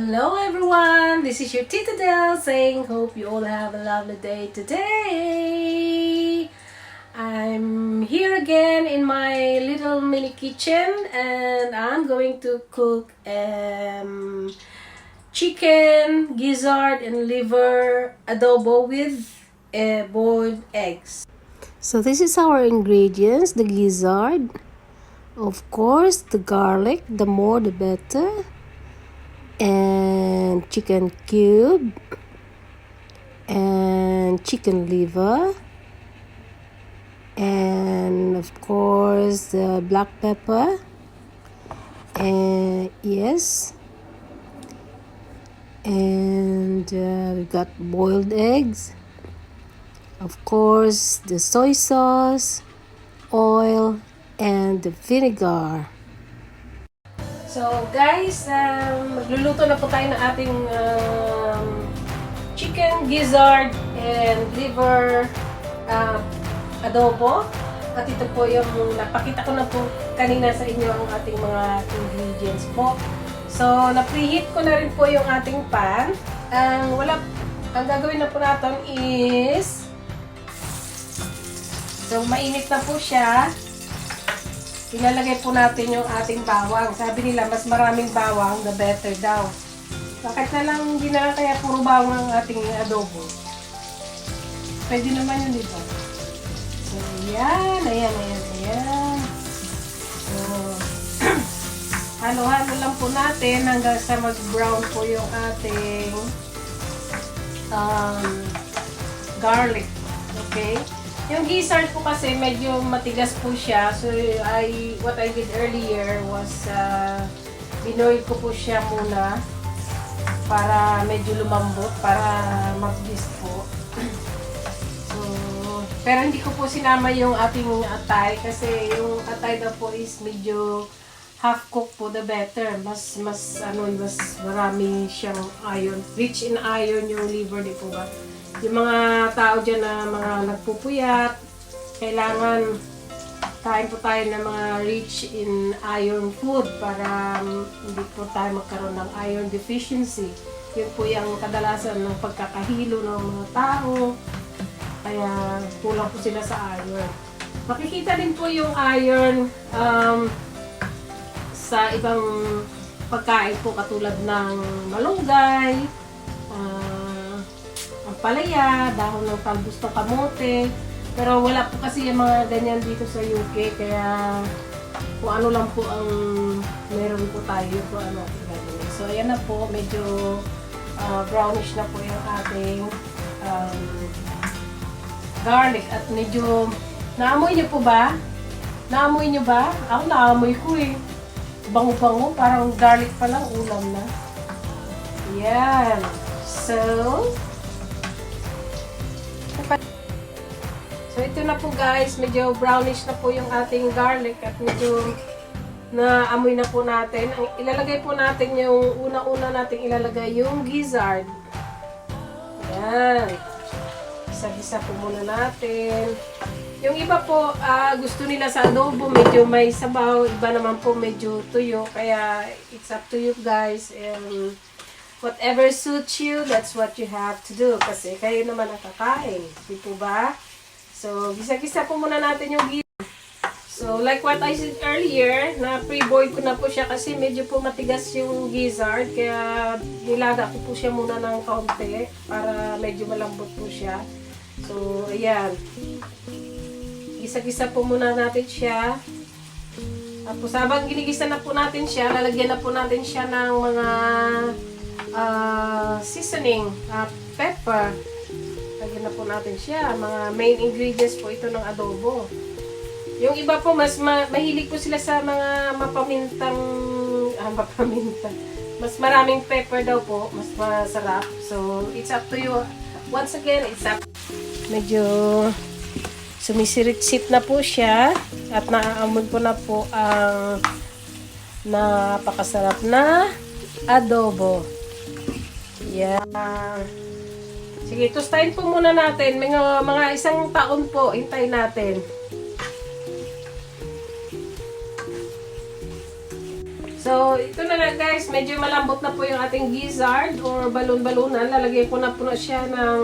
Hello everyone, this is your Tita saying hope you all have a lovely day today. I'm here again in my little mini kitchen and I'm going to cook chicken, gizzard and liver adobo with boiled eggs. So this is our ingredients: the gizzard, of course the garlic, the more the better, and chicken cube and chicken liver, and of course the black pepper, and yes, and we got boiled eggs, of course the soy sauce, oil, and the vinegar. So guys, magluluto na po tayo ng ating chicken, gizzard, and liver adobo. At ito po yung napakita ko na po kanina sa inyo ang ating mga ingredients po. So, na-preheat ko na rin po yung ating pan. Ang gagawin na po natin is, so mainit na po siya. Ilalagay po natin yung ating bawang. Sabi nila, mas maraming bawang, the better daw. Bakit na lang hindi na kaya puro bawang ang ating adobo? Pwede naman yun, diba? So, ayan. So, halo-halo lang po natin hanggang sa mag-brown po yung ating garlic. Okay? Yung gizzard po kasi medyo matigas po siya. So, what I did earlier was binoil ko po siya muna para medyo lumambot, para mag-gist po. So, pero hindi ko po sinama yung ating atay kasi yung atay daw po is medyo half cook po, the better. Mas marami siyang iron. Rich in iron yung liver, di po ba? Yung mga tao dyan na mga nagpupuyat, kailangan kain po tayo ng mga rich in iron food para hindi po tayo magkaroon ng iron deficiency. Yun po yung kadalasan ng pagkakahilo ng mga tao, kaya kulang po sila sa iron. Makikita din po yung iron sa ibang pagkain po katulad ng malunggay, ang palaya, dahon ng talbos ng kamote. Pero wala po kasi yung mga ganyan dito sa UK, kaya kung ano lang po ang meron po tayo, kung ano ang gagawin. So ayan na po, medyo brownish na po yung ating garlic at medyo, naamoy niyo po ba? Naamoy niyo ba? Ako naamoy ko eh. Bango-bango, parang garlic pa lang, ulam na. Yan. So ito na po guys, medyo brownish na po yung ating garlic at medyo naamoy na po natin. Ilalagay po natin yung una-una nating ilalagay yung gizzard. Yan. Isa-isa po muna natin. Yung iba po, gusto nila sa adobo, medyo may sabaw. Iba naman po medyo tuyo. Kaya, it's up to you guys. And whatever suits you, that's what you have to do. Kasi kayo naman ang kakain. Di po ba? So, gisa-gisa po muna natin yung gizzard. So, like what I said earlier, na pre-boil ko na po siya kasi medyo po matigas yung gizzard. Kaya, nilaga ko po siya muna ng kaunti para medyo malambot po siya. So, ayan. Gisa-gisa po muna natin siya. Tapos habang ginigisa na po natin siya, lalagyan na po natin siya ng mga seasoning, pepper. Lagyan na po natin siya. Mga main ingredients po ito ng adobo. Yung iba po, mas mahilig po sila sa mga mapamintang, mapaminta. Mas maraming pepper daw po, mas masarap. So, it's up to you. Once again, it's up. Medyo sumisirit-sit na po siya at naaamoy ko na po ang napakasarap na adobo. Yeah. Sige, tostahin po muna natin. Mga isang taon po, hintayin natin. So, ito na lang guys, medyo malambot na po yung ating gizzard or balon-balunan. Lalagay ko na po na siya ng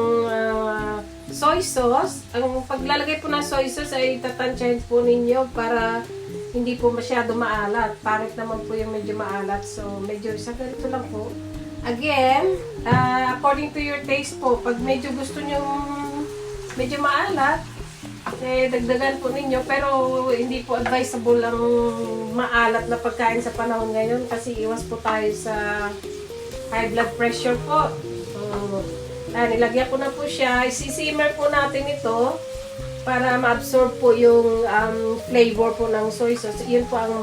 soy sauce. Ang paglalagay po ng soy sauce ay tatansyahin po ninyo para hindi po masyado maalat. Pangit naman po yung medyo maalat. So, medyo isang ganito lang po. Again, according to your taste po, pag medyo gusto nyo medyo maalat, dagdagan po ninyo, pero hindi po advisable ang maalat na pagkain sa panahon ngayon kasi iwas po tayo sa high blood pressure po. Nilagyan ko na po siya. Isisimmer po natin ito para ma-absorb po yung flavor po ng soy sauce. Yun po ang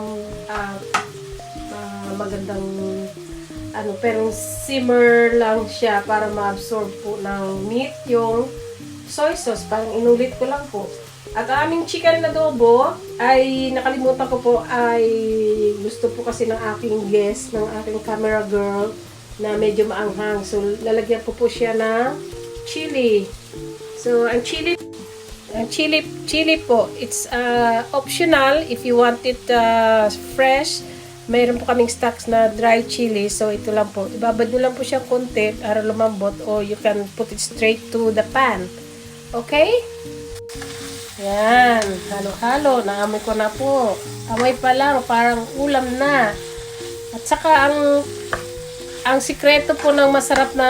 magandang pero simmer lang siya para ma-absorb po ng meat yung soy sauce. Parang inulit ko lang po. At aming chicken adobo ay nakalimutan ko po ay gusto po kasi ng aking guest, ng aking camera girl na medyo maanghang. So lalagyan ko po siya ng chili. So ang chili po, it's optional if you want it fresh. Mayroon po kaming stocks na dry chili. So ito lang po. Ibabad nyo lang po siya konti para lumambot or you can put it straight to the pan. Okay? Yan. Halo-halo. Naamoy ko na po. Amoy pa lang. Parang ulam na. At saka ang sikreto po ng masarap na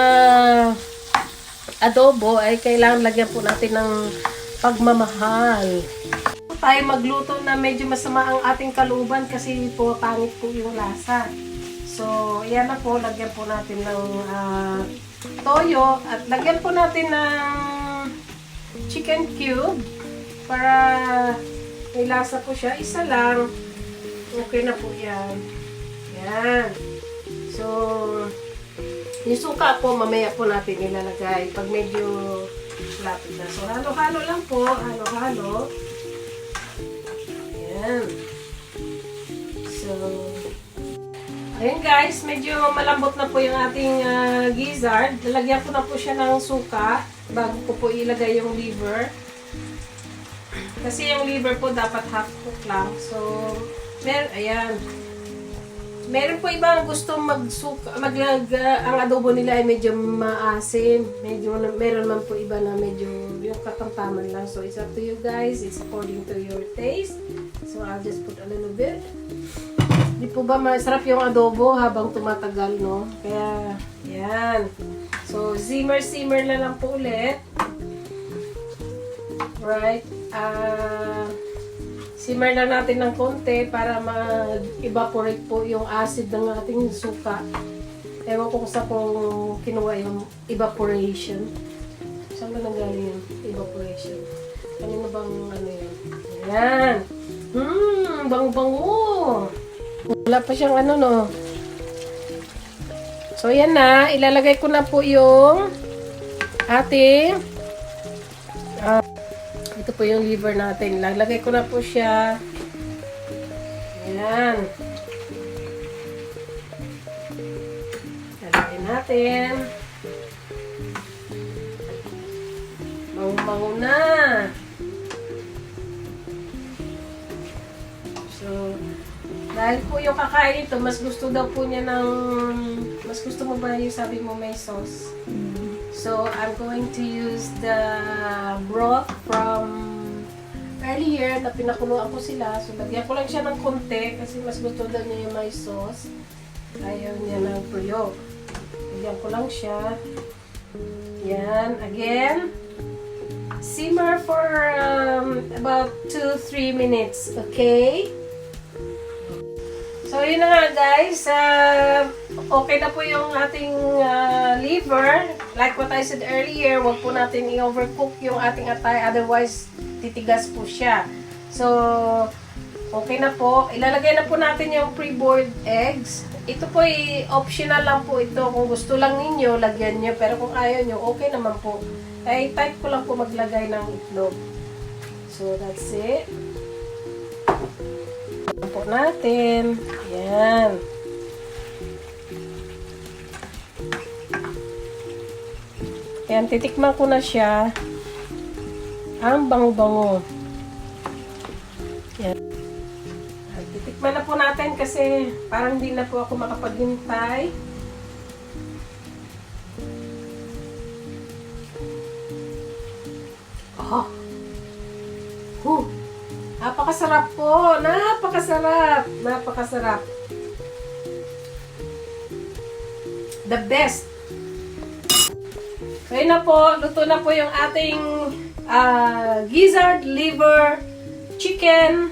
adobo ay kailangan lagyan po natin ng pagmamahal. Tayo magluto na medyo masama ang ating kalooban kasi po pangit po yung lasa. So, yan na po. Lagyan po natin ng toyo at lagyan po natin ng chicken cube para may lasa po siya. Isa lang. Okay na po yan. Yan. So, yung suka po, mamaya po natin ilalagay pag medyo lapit na. So, halo-halo lang po. Halo-halo. Yan. So, ayun guys, medyo malambot na po yung ating gizzard. Lalagyan ko na po siya ng suka bago ko po ilagay yung liver. Kasi yung liver po dapat half cook lang. So, ayan. Meron po ibang gusto ang adobo nila ay medyo maasim. Meron man po iba na medyo yung katamtaman lang. So, it's up to you guys. It's according to your taste. So, I'll just put a little bit. Di po ba masarap yung adobo habang tumatagal, no? Kaya, yan. So, simmer na lang po ulit. Right? Simmer lang natin ng konti para mag-evaporate po yung acid ng ating suka. Ewan ko kung saan kung kinuha yung evaporation. Saan ba nanggaling yung evaporation? Kanino bang ano yun? Ayan! Bango-bango! Wala pa siyang ano, no? So, yan na. Ilalagay ko na po yung ating ito po yung liver natin. Lalagay ko na po siya. Ayan. Lalagay natin. Bango-bango na. So, dahil po yung kakain ito, mas gusto daw po niya ng, mas gusto mo ba yung sabi mo may sauce? So, I'm going to use the broth from earlier na pinakuluan ko sila. So, lagyan ko lang siya ng konti kasi mas gusto daw niya yung may sauce. Ayaw niya ng tuyo. Lagyan ko lang siya. Yan. Again, simmer for about 2-3 minutes. Okay? So, yun na nga guys. Okay na po yung ating liver. Like what I said earlier, wag po natin i-overcook yung ating atay. Otherwise, titigas po siya. So, okay na po. Ilalagay na po natin yung pre-boiled eggs. Ito po optional lang po ito. Kung gusto lang ninyo, lagyan nyo. Pero kung ayaw nyo, okay naman po. Ay, type ko lang po maglagay ng itlog. So, that's it. Ayan po natin. Yan. Ayan, titikman ko na siya. Ang bango-bango. Yan. Titikman Tikman na po natin kasi parang hindi na po ako makapaghintay. Napakasarap po. Napakasarap. Napakasarap. The best. So, yun na po. Luto na po yung ating gizzard, liver, chicken,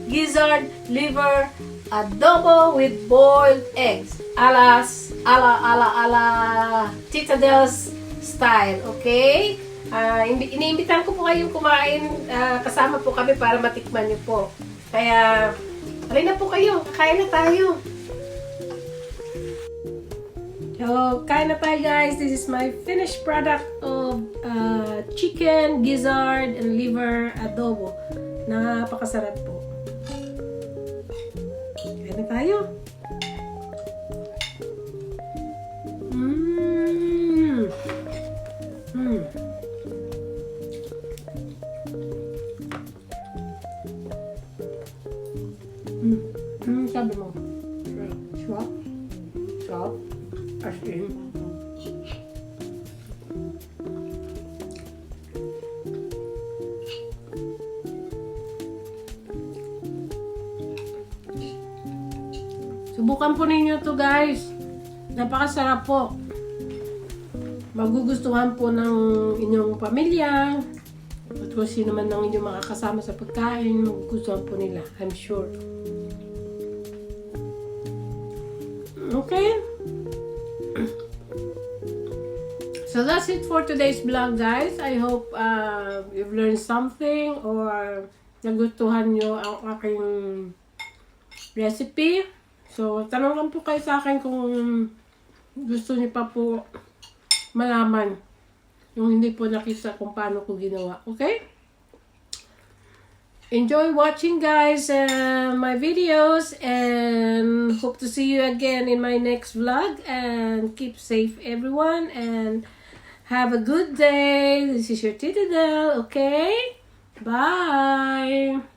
gizzard, liver, adobo with boiled eggs. Ala Tita Del's style. Okay? Iniimbitahan ko po kayong kumain, kasama po kami para matikman niyo po. Kaya, alay na po kayo, kakain na tayo. So, kain na tayo guys. This is my finished product of chicken, gizzard, and liver adobo. Napakasarap po. Kain na tayo. Sabi mo. Swap. Swap. As in. Subukan po ninyo to guys. Napakasarap po. Magugustuhan po ng inyong pamilya. At kung sino man ng inyong makakasama sa pagkain, magugustuhan po nila. I'm sure. Okay? So that's it for today's vlog guys. I hope you've learned something or nagustuhan nyo ang aking recipe. So tanong lang po kayo sa akin kung gusto niyo pa po malaman yung hindi po nakita kung paano ko ginawa. Okay? Enjoy watching guys my videos and hope to see you again in my next vlog, and keep safe everyone and have a good day. This is your Tita Del, okay? Bye!